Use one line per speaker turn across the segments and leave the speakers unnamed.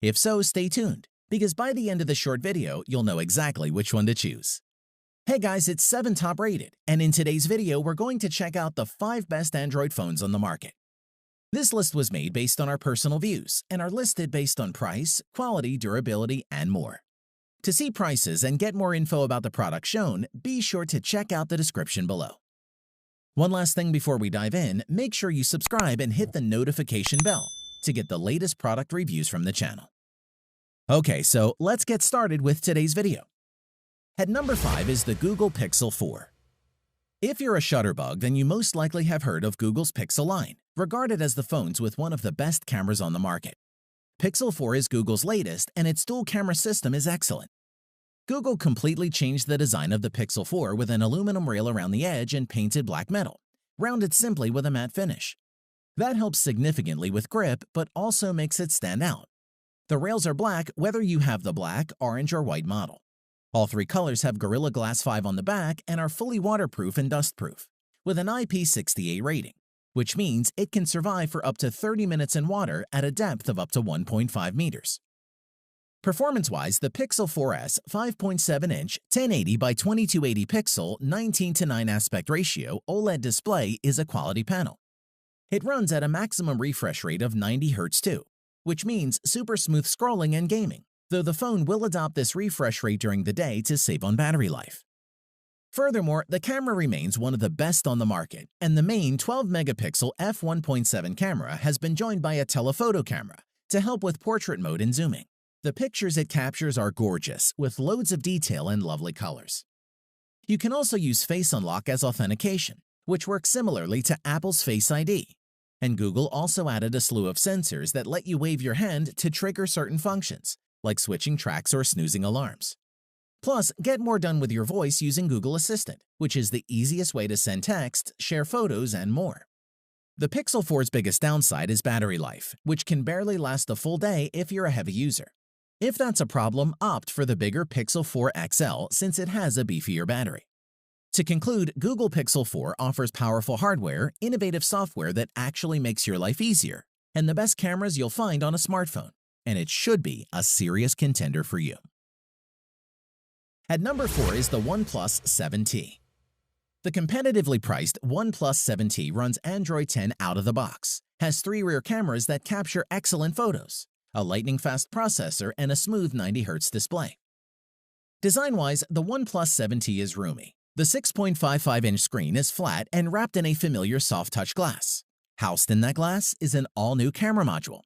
If so, stay tuned, because by the end of the short video, you'll know exactly which one to choose. Hey guys, it's 7 Top Rated, and in today's video, we're going to check out the 5 best Android phones on the market. This list was made based on our personal views and are listed based on price, quality, durability, and more. To see prices and get more info about the product shown, be sure to check out the description below. One last thing before we dive in, make sure you subscribe and hit the notification bell to get the latest product reviews from the channel. Okay, so let's get started with today's video. At number 5 is the Google Pixel 4. If you're a Shutterbug, then you most likely have heard of Google's Pixel line, regarded as the phones with one of the best cameras on the market. Pixel 4 is Google's latest, and its dual camera system is excellent. Google completely changed the design of the Pixel 4 with an aluminum rail around the edge and painted black metal, rounded simply with a matte finish. That helps significantly with grip, but also makes it stand out. The rails are black whether you have the black, orange, or white model. All 3 colors have Gorilla Glass 5 on the back and are fully waterproof and dustproof, with an IP68 rating, which means it can survive for up to 30 minutes in water at a depth of up to 1.5 meters. Performance-wise, the Pixel 4S 5.7-inch 1080 by 2280 pixel 19:9 aspect ratio OLED display is a quality panel. It runs at a maximum refresh rate of 90 Hz too, which means super smooth scrolling and gaming, though the phone will adopt this refresh rate during the day to save on battery life. Furthermore, the camera remains one of the best on the market, and the main 12-megapixel f1.7 camera has been joined by a telephoto camera to help with portrait mode and zooming. The pictures it captures are gorgeous, with loads of detail and lovely colors. You can also use Face Unlock as authentication, which works similarly to Apple's Face ID. And Google also added a slew of sensors that let you wave your hand to trigger certain functions, like switching tracks or snoozing alarms. Plus, get more done with your voice using Google Assistant, which is the easiest way to send text, share photos, and more. The Pixel 4's biggest downside is battery life, which can barely last a full day if you're a heavy user. If that's a problem, opt for the bigger Pixel 4 XL since it has a beefier battery. To conclude, Google Pixel 4 offers powerful hardware, innovative software that actually makes your life easier, and the best cameras you'll find on a smartphone, and it should be a serious contender for you. At number 4 is the OnePlus 7T. The competitively priced OnePlus 7T runs Android 10 out of the box, has 3 rear cameras that capture excellent photos, a lightning-fast processor, and a smooth 90 Hz display. Design-wise, the OnePlus 7T is roomy. The 6.55-inch screen is flat and wrapped in a familiar soft-touch glass. Housed in that glass is an all-new camera module.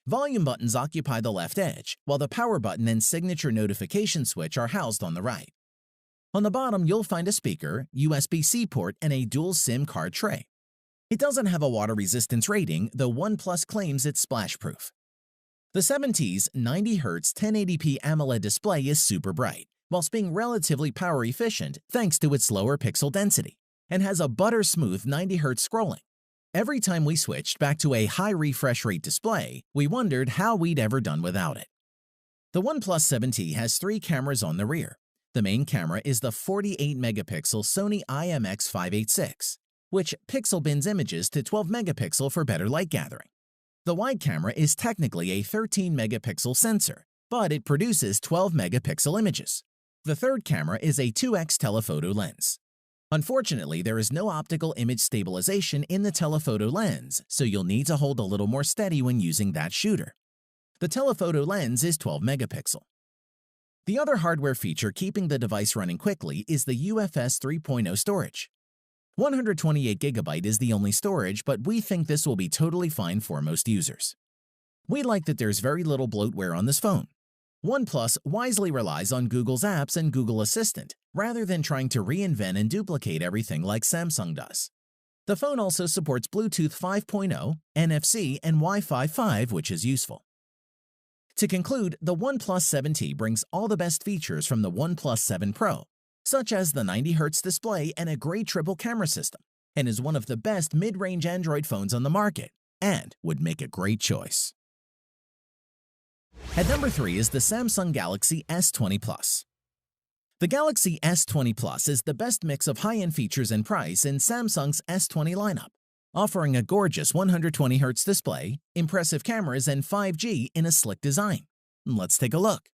Volume buttons occupy the left edge, while the power button and signature notification switch are housed on the right. On the bottom, you'll find a speaker, USB-C port, and a dual SIM card tray. It doesn't have a water resistance rating, though OnePlus claims it's splash-proof. The 7T's 90 Hz 1080p AMOLED display is super bright, whilst being relatively power efficient thanks to its lower pixel density, and has a butter-smooth 90 Hz scrolling. Every time we switched back to a high refresh rate display, we wondered how we'd ever done without it. The OnePlus 7T has 3 cameras on the rear. The main camera is the 48-megapixel Sony IMX586, which pixel bins images to 12 megapixel for better light gathering. The wide camera is technically a 13-megapixel sensor, but it produces 12-megapixel images. The third camera is a 2x telephoto lens. Unfortunately, there is no optical image stabilization in the telephoto lens, so you'll need to hold a little more steady when using that shooter. The telephoto lens is 12 megapixel. The other hardware feature keeping the device running quickly is the UFS 3.0 storage. 128GB is the only storage, but we think this will be totally fine for most users. We like that there's very little bloatware on this phone. OnePlus wisely relies on Google's apps and Google Assistant, rather than trying to reinvent and duplicate everything like Samsung does. The phone also supports Bluetooth 5.0, NFC, and Wi-Fi 5, which is useful. To conclude, the OnePlus 7T brings all the best features from the OnePlus 7 Pro, such as the 90 Hz display and a great triple camera system, and is one of the best mid-range Android phones on the market, and would make a great choice. At number 3 is the Samsung Galaxy S20 Plus. The Galaxy S20 Plus is the best mix of high-end features and price in Samsung's S20 lineup. offering a gorgeous 120Hz display, impressive cameras, and 5G in a slick design. Let's take a look.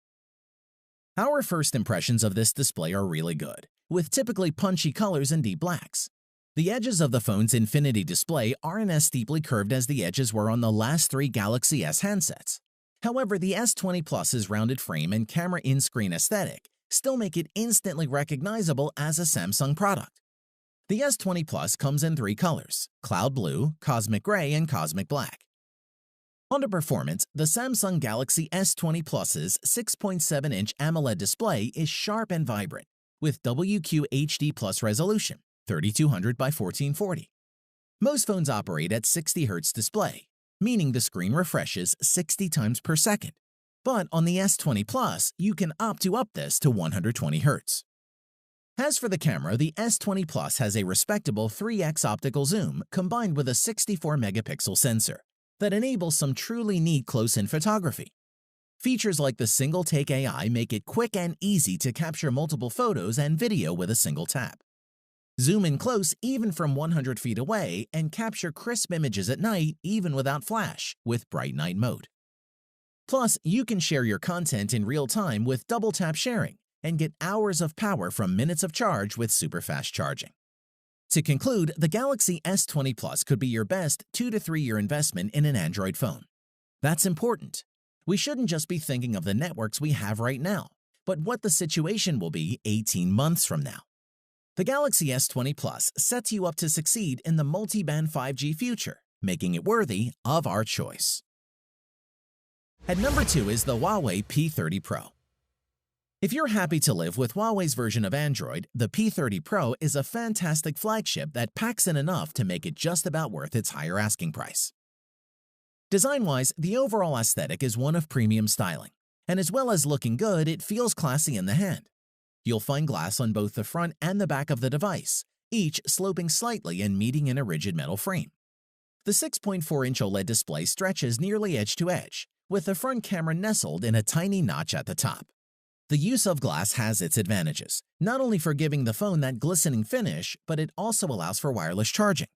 Our first impressions of this display are really good, with typically punchy colors and deep blacks. The edges of the phone's Infinity display aren't as steeply curved as the edges were on the last three Galaxy S handsets. However, the S20 Plus's rounded frame and camera in-screen aesthetic still make it instantly recognizable as a Samsung product. The S20 Plus comes in three colors: Cloud Blue, Cosmic Gray, and Cosmic Black. On to performance, the Samsung Galaxy S20 Plus's 6.7-inch AMOLED display is sharp and vibrant, with WQHD Plus resolution, 3200 by 1440. Most phones operate at 60 Hz display, meaning the screen refreshes 60 times per second. But on the S20 Plus, you can opt to up this to 120 Hz. As for the camera, the S20 Plus has a respectable 3x optical zoom combined with a 64-megapixel sensor that enables some truly neat close-in photography. Features like the Single-Take AI make it quick and easy to capture multiple photos and video with a single tap. Zoom in close even from 100 feet away and capture crisp images at night even without flash with Bright Night Mode. Plus, you can share your content in real time with double-tap sharing and get hours of power from minutes of charge with super fast charging. To conclude, the Galaxy S20 Plus could be your best 2 to 3 year investment in an Android phone. That's important. We shouldn't just be thinking of the networks we have right now, but what the situation will be 18 months from now. The Galaxy S20 Plus sets you up to succeed in the multi-band 5G future, making it worthy of our choice. At number 2 is the Huawei P30 Pro. If you're happy to live with Huawei's version of Android, the P30 Pro is a fantastic flagship that packs in enough to make it just about worth its higher asking price. Design-wise, the overall aesthetic is one of premium styling, and as well as looking good, it feels classy in the hand. You'll find glass on both the front and the back of the device, each sloping slightly and meeting in a rigid metal frame. The 6.4-inch OLED display stretches nearly edge to edge, with the front camera nestled in a tiny notch at the top. The use of glass has its advantages, not only for giving the phone that glistening finish, but it also allows for wireless charging.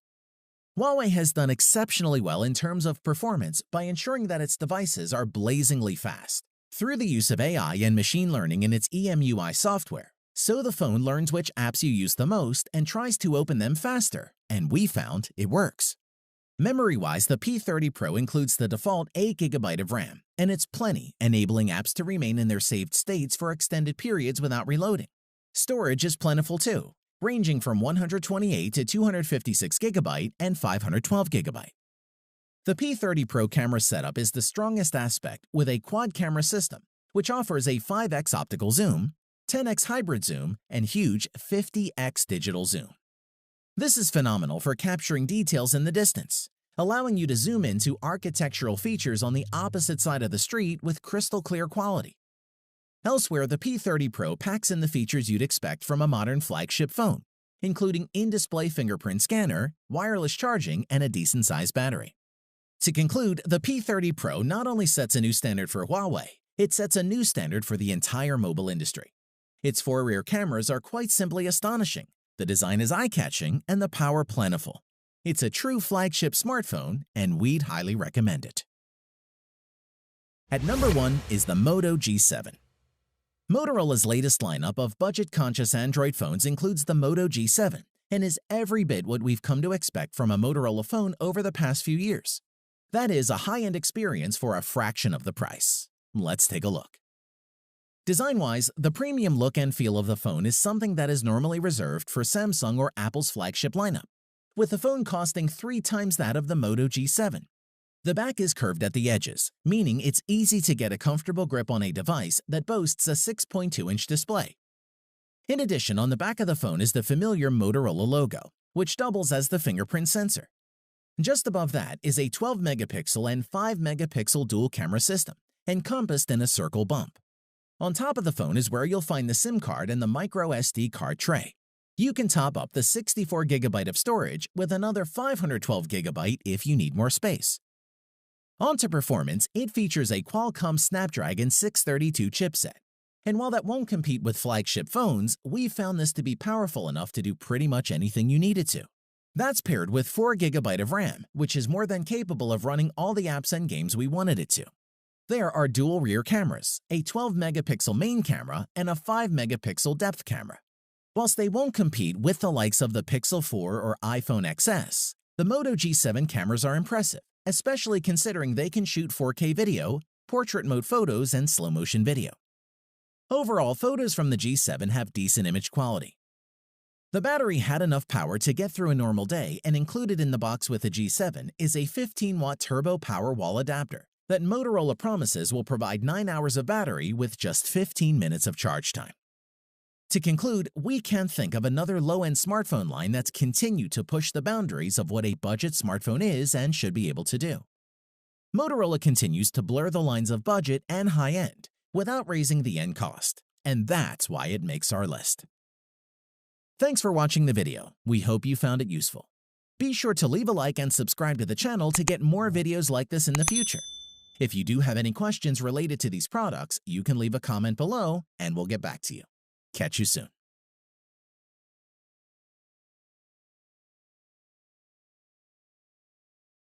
Huawei has done exceptionally well in terms of performance by ensuring that its devices are blazingly fast through the use of AI and machine learning in its EMUI software, so the phone learns which apps you use the most and tries to open them faster, and we found it works. Memory-wise, the P30 Pro includes the default 8GB of RAM, and it's plenty, enabling apps to remain in their saved states for extended periods without reloading. Storage is plentiful too, ranging from 128 to 256GB and 512GB. The P30 Pro camera setup is the strongest aspect with a quad-camera system, which offers a 5x optical zoom, 10x hybrid zoom, and huge 50x digital zoom. This is phenomenal for capturing details in the distance, allowing you to zoom into architectural features on the opposite side of the street with crystal clear quality. Elsewhere, the P30 Pro packs in the features you'd expect from a modern flagship phone, including in-display fingerprint scanner, wireless charging, and a decent-sized battery. To conclude, the P30 Pro not only sets a new standard for Huawei, it sets a new standard for the entire mobile industry. Its 4 rear cameras are quite simply astonishing. The design is eye-catching and the power plentiful. It's a true flagship smartphone, and we'd highly recommend it. At number 1 is the Moto G7. Motorola's latest lineup of budget-conscious Android phones includes the Moto G7 and is every bit what we've come to expect from a Motorola phone over the past few years. That is a high-end experience for a fraction of the price. Let's take a look. Design-wise, the premium look and feel of the phone is something that is normally reserved for Samsung or Apple's flagship lineup, with the phone costing 3 times that of the Moto G7. The back is curved at the edges, meaning it's easy to get a comfortable grip on a device that boasts a 6.2-inch display. In addition, on the back of the phone is the familiar Motorola logo, which doubles as the fingerprint sensor. Just above that is a 12-megapixel and 5-megapixel dual camera system, encompassed in a circle bump. On top of the phone is where you'll find the SIM card and the micro SD card tray. You can top up the 64GB of storage with another 512GB if you need more space. On to performance, it features a Qualcomm Snapdragon 632 chipset. And while that won't compete with flagship phones, we've found this to be powerful enough to do pretty much anything you need it to. That's paired with 4 GB of RAM, which is more than capable of running all the apps and games we wanted it to. There are dual rear cameras, a 12-megapixel main camera, and a 5-megapixel depth camera. Whilst they won't compete with the likes of the Pixel 4 or iPhone XS, the Moto G7 cameras are impressive, especially considering they can shoot 4K video, portrait mode photos, and slow-motion video. Overall, photos from the G7 have decent image quality. The battery had enough power to get through a normal day, and included in the box with the G7 is a 15-watt turbo power wall adapter that Motorola promises will provide 9 hours of battery with just 15 minutes of charge time. To conclude, we can't think of another low-end smartphone line that's continued to push the boundaries of what a budget smartphone is and should be able to do. Motorola continues to blur the lines of budget and high-end without raising the end cost, and that's why it makes our list. Thanks for watching the video. We hope you found it useful. Be sure to leave a like and subscribe to the channel to get more videos like this in the future. If you do have any questions related to these products, you can leave a comment below and we'll get back to you. Catch you soon.